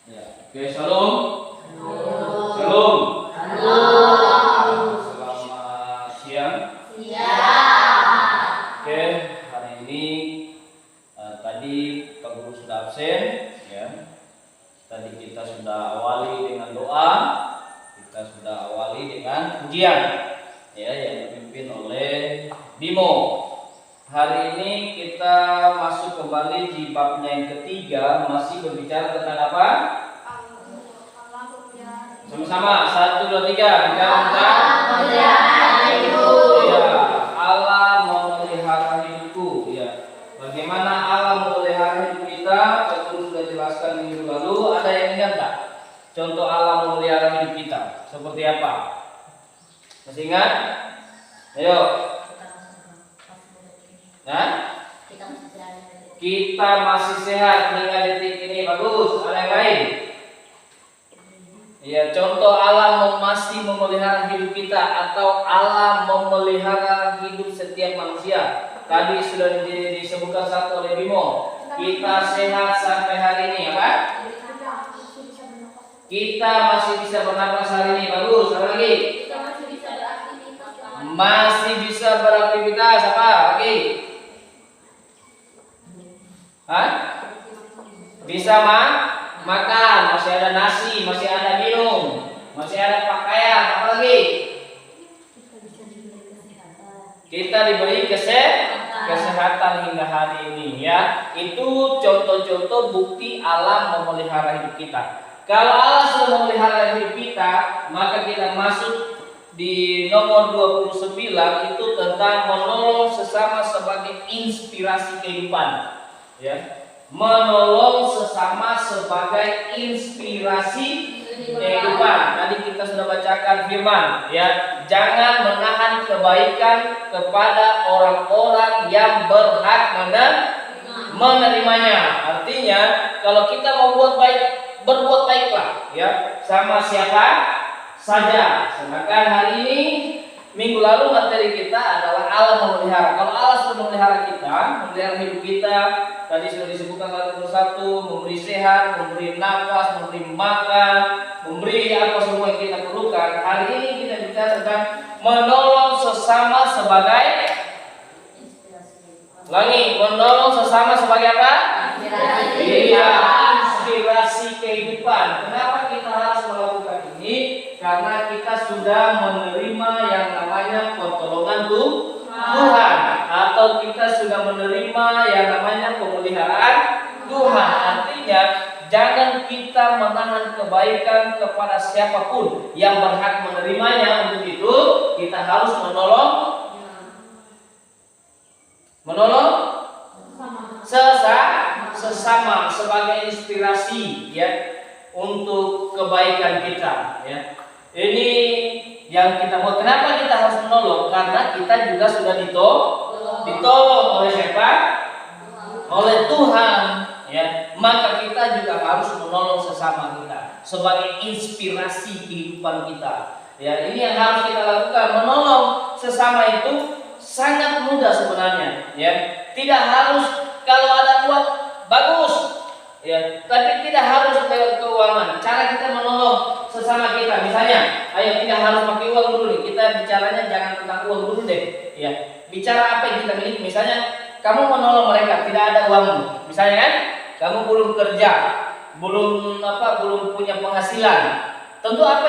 Ya. Oke, shalom. Shalom. Selamat siang. Oke, hari ini tadi Pak Guru sudah absen, ya. Tadi kita sudah awali dengan doa, kita sudah awali dengan pujian, ya, yang dipimpin oleh Bimo. Hari ini kita masuk kembali di babnya yang ketiga, masih berbicara tentang apa? Sama-sama, 1, 2, 3, bicara tentang ya, Allah memelihara hidupku, ya. Bagaimana Allah memelihara hidup kita? Kita sudah jelaskan minggu lalu. Ada yang ingat tak? Contoh Allah memelihara hidup kita seperti apa? Masih ingat? Ayo. Nah, kita masih sehat hingga detik ini, bagus. Ada yang lain? Ya, contoh Allah masih memelihara hidup kita atau Allah memelihara hidup setiap manusia. Tadi sudah disebutkan satu oleh Bimo. Kita sehat sampai hari ini, apa? Kita masih bisa bernapas hari ini, bagus. Apa lagi? Masih bisa beraktivitas, apa lagi? Hah? Bisa makan, masih ada nasi, masih ada minum, masih ada pakaian, apa lagi? Kita diberi kesehatan hingga hari ini, ya. Itu contoh-contoh bukti Allah memelihara hidup kita. Kalau Allah sudah memelihara hidup kita, maka kita masuk di nomor 29 itu tentang menolong sesama sebagai inspirasi kehidupan. Ya, menolong sesama sebagai inspirasi kehidupan. Tadi kita sudah bacakan firman, ya. Jangan menahan kebaikan kepada orang-orang yang berhak menerimanya. Artinya, kalau kita mau berbuat baiklah, ya, sama siapa saja. Sedangkan hari ini, minggu lalu materi kita adalah Allah memelihara. Kalau Allah sudah memelihara kita, memelihara hidup kita, tadi sudah disebutkan nomor 1, memberi sehat, memberi nafas, memberi makan, memberi apa semua yang kita perlukan. Hari ini kita bicara tentang menolong sesama sebagai menolong sesama sebagai apa? Iya, inspirasi kehidupan. Kenapa kita harus melakukan ini? Karena kita sudah menerima yang namanya pertolongan Tuhan, atau kita sudah menerima yang namanya pemeliharaan Tuhan. Artinya, jangan kita menahan kebaikan kepada siapapun yang berhak menerimanya. Untuk itu, kita harus menolong sesama sebagai inspirasi, ya, untuk kebaikan kita, ya. Ini yang kita buat. Kenapa kita harus menolong? Karena kita juga sudah ditolong oleh siapa? Oleh Tuhan, ya. Maka kita juga harus menolong sesama kita sebagai inspirasi kehidupan kita. Ya, ini yang harus kita lakukan. Menolong sesama itu sangat mudah sebenarnya, ya. Tidak harus kalau ada uang bagus, ya, tapi tidak harus lewat keuangan. Cara kita menolong sesama kita, misalnya, ayo, tidak harus pakai uang dulu nih. Kita bicaranya jangan tentang uang dulu deh, ya. Bicara apa yang kita miliki. Misalnya, kamu menolong mereka, tidak ada uang. Misalnya kan, kamu belum kerja, belum punya penghasilan. Tentu apa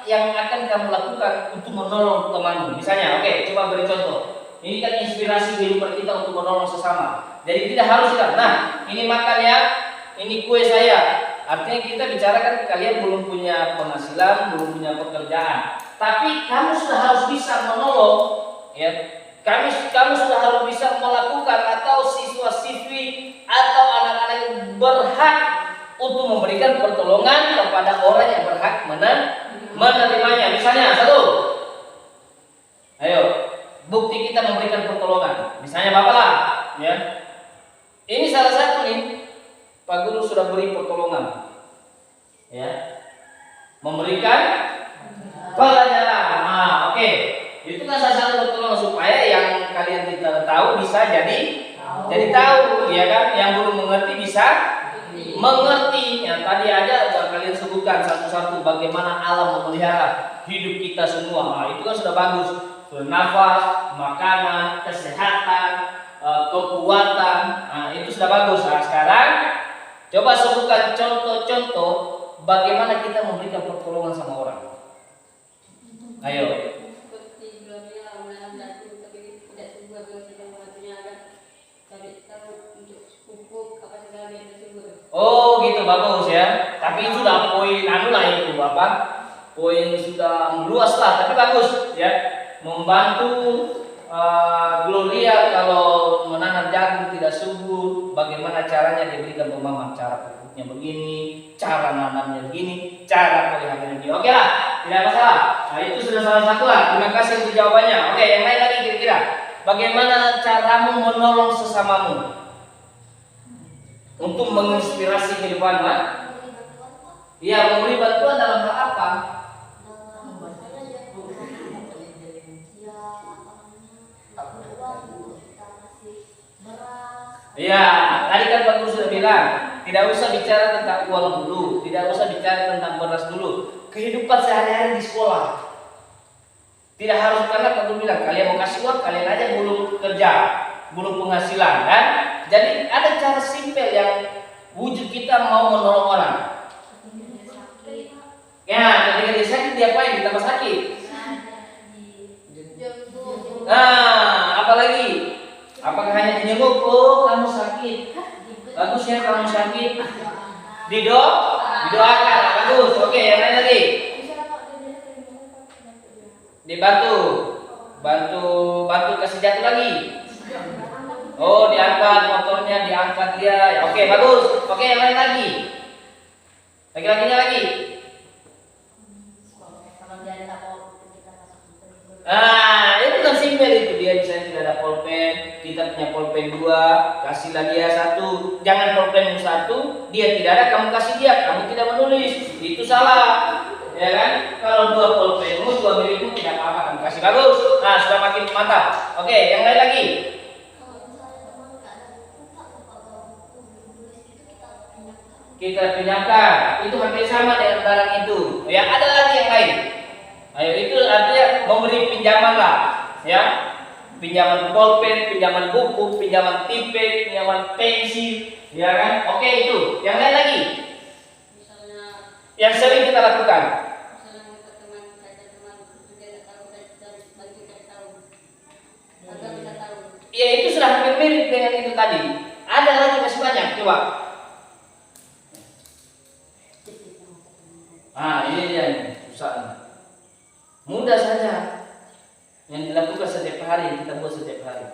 yang akan kamu lakukan untuk menolong temanmu? Misalnya, oke, coba beri contoh. Ini kan inspirasi kehidupan kita untuk menolong sesama. Jadi tidak harus kan, nah, ini makan ya, ini kue saya. Artinya kita bicarakan kalian belum punya penghasilan, belum punya pekerjaan, tapi kamu sudah harus bisa menolong, ya. Kamu sudah harus bisa melakukan, atau siswa-siswi atau anak-anak yang berhak untuk memberikan pertolongan kepada orang yang berhak menerimanya. Misalnya, 1, ayo, bukti kita memberikan pertolongan. Misalnya Bapak lah, ya. Ini salah satu nih, Pak Guru sudah beri pertolongan, ya, memberikan pelajaran. Nah, oke. Itu kan salah satu pertolongan supaya yang kalian tidak tahu bisa jadi tahu, ya kan? Yang belum mengerti bisa mengerti. Ya, tadi aja kalian sebutkan satu-satu bagaimana alam memelihara hidup kita semua. Nah, itu kan sudah bagus. Nafas, makanan, kesehatan, kekuatan. Nah, itu sudah bagus. Nah, sekarang coba sebutkan contoh-contoh bagaimana kita memberikan pertolongan sama orang. Ayo. Oh gitu, bagus ya. Tapi itu sudah poin lah itu apa? Poin sudah luas lah, tapi bagus ya. Membantu Gloria kalau menanam jagung tidak subur, bagaimana caranya diberikan pemahaman, cara pupuknya begini, cara nanamnya begini, cara peliharanya begini. Oke lah, tidak masalah. Nah itu sudah salah satu lah. Terima kasih untuk jawabannya. Oke, yang lain lagi kira-kira. Bagaimana caramu menolong sesamamu untuk menginspirasi kehidupan, Pak? Iya, memberi bantuan dalam hal apa? Iya, tadi kan Pak Guru sudah bilang, tidak usah bicara tentang uang dulu, tidak usah bicara tentang beras dulu. Kehidupan sehari-hari di sekolah. Tidak harus, karena Pak Guru bilang, kalian mau kasih uang, kalian aja belum kerja, belum penghasilan, kan? Jadi ada cara simpel yang wujud kita mau menolong orang. Ya, ketika dia sakit dia apain? Ditambah sakit. Nah, apalagi? Apakah hanya dijenguk? Oh, kamu sakit. Bagus ya, kamu sakit. Didoakan. Bagus. Oke, yang lain lagi. Dibantu. Bantu kasih jatuh lagi. Oh, diangkat motornya, diangkat dia. Ya, oke, bagus. Oke, yang lain lagi. Lagi-laginya lagi. Itu kan simpel itu. Dia misalnya tidak ada pulpen, kita punya pulpen 2, kasihlah dia 1. Jangan pulpen 1, dia tidak ada, kamu kasih dia, kamu tidak menulis. Itu salah. Ya kan? Kalau 2 pulpenmu, 2 milikmu tidak apa-apa, kamu kasih. Bagus. Nah, sudah makin mantap. Oke, yang lain lagi. Kita pinjamkan. Itu hampir sama dengan barang itu. Ya, ada lagi yang lain. Ayo, itu artinya memberi pinjaman lah, ya. Pinjaman pulpen, pinjaman buku, pinjaman tipe, pinjaman pensil, ya kan? Oke, itu. Yang lain lagi. Misalnya, yang sering kita lakukan. Ya, itu sudah hampir mirip dengan itu tadi. Ada lagi masih banyak, coba. Ini dia nih, susah. Mudah saja. Yang dilakukan setiap hari, yang kita buat setiap hari.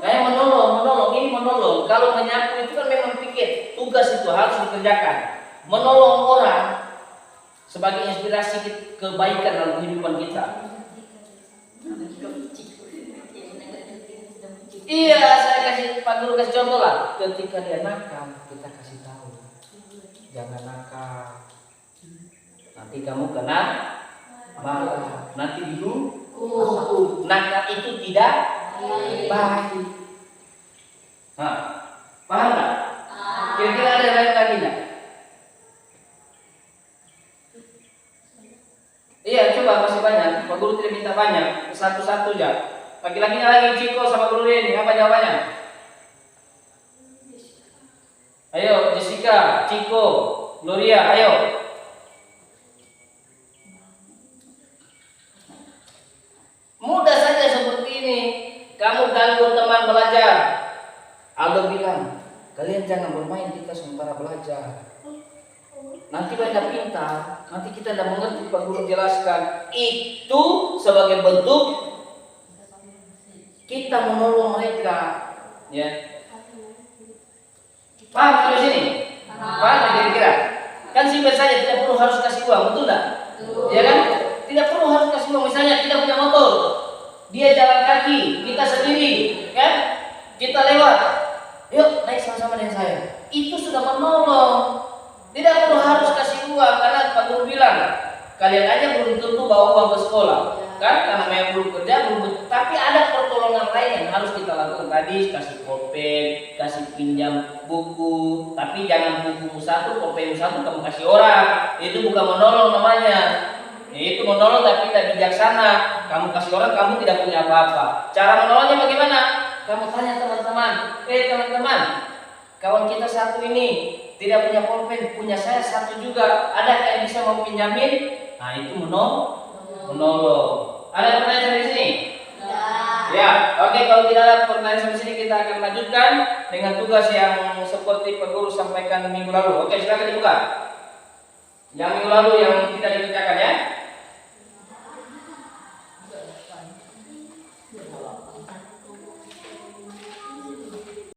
Kayak menolong. Ini menolong. Kalau menyapu itu kan memang pikir tugas itu harus dikerjakan. Menolong orang sebagai inspirasi kebaikan dalam kehidupan kita. Iya, saya kasih Pak Guru kasih contoh lah. Ketika dia nakal, kita kasih tahu. Jangan nakal. Nanti kamu kena marah. Nanti dihukum. Nakal itu tidak baik. Nah, paham nggak? Kira-kira ada yang lain lagi nggak? Iya, coba masih banyak. Pak Guru tidak minta banyak, satu-satu aja. Laki-lakinya lagi Ciko sama Guru ini, apa jawabannya? Ayo, Jessica, Ciko, Gloria, ayo. Mudah saja seperti ini. Kamu ganggu teman belajar. Aldo bilang, kalian jangan bermain, kita sementara belajar. Nanti mereka pintar, nanti kita tidak mengerti. Pak Guru jelaskan. Itu sebagai bentuk kita menolong mereka. Ya. Paham sampai sini? Paham kira-kira? Kan simpel saja, tidak perlu harus kasih uang, betul tidak? Ya kan? Tidak perlu harus kasih uang. Misalnya kita punya motor, dia jalan kaki, kita sendiri, kan? Kita lewat, yuk naik sama-sama dengan saya. Itu sudah menolong. Tidak perlu harus kasih uang, karena Pak Guru bilang, kalian aja belum tentu bawa uang ke sekolah. kan karena memang belum kerja tapi ada pertolongan lain yang harus kita lakukan tadi, kasih pulpen, kasih pinjam buku, tapi jangan bukumu satu, pulpenmu satu kamu kasih orang, itu bukan menolong namanya. Itu menolong tapi tidak bijaksana. Kamu kasih orang, kamu tidak punya apa-apa. Cara menolongnya bagaimana? Kamu tanya teman-teman, teman-teman, kawan kita satu ini tidak punya pulpen, punya saya satu juga, ada yang bisa mau pinjamin? Nah itu menolong. Ada pertanyaan di sini? Ya, oke, kalau tidak ada pertanyaan sampai sini kita akan lanjutkan dengan tugas yang seperti Pak Guru sampaikan minggu lalu. Oke, silakan dibuka. Yang minggu lalu yang tidak dikerjakan ya.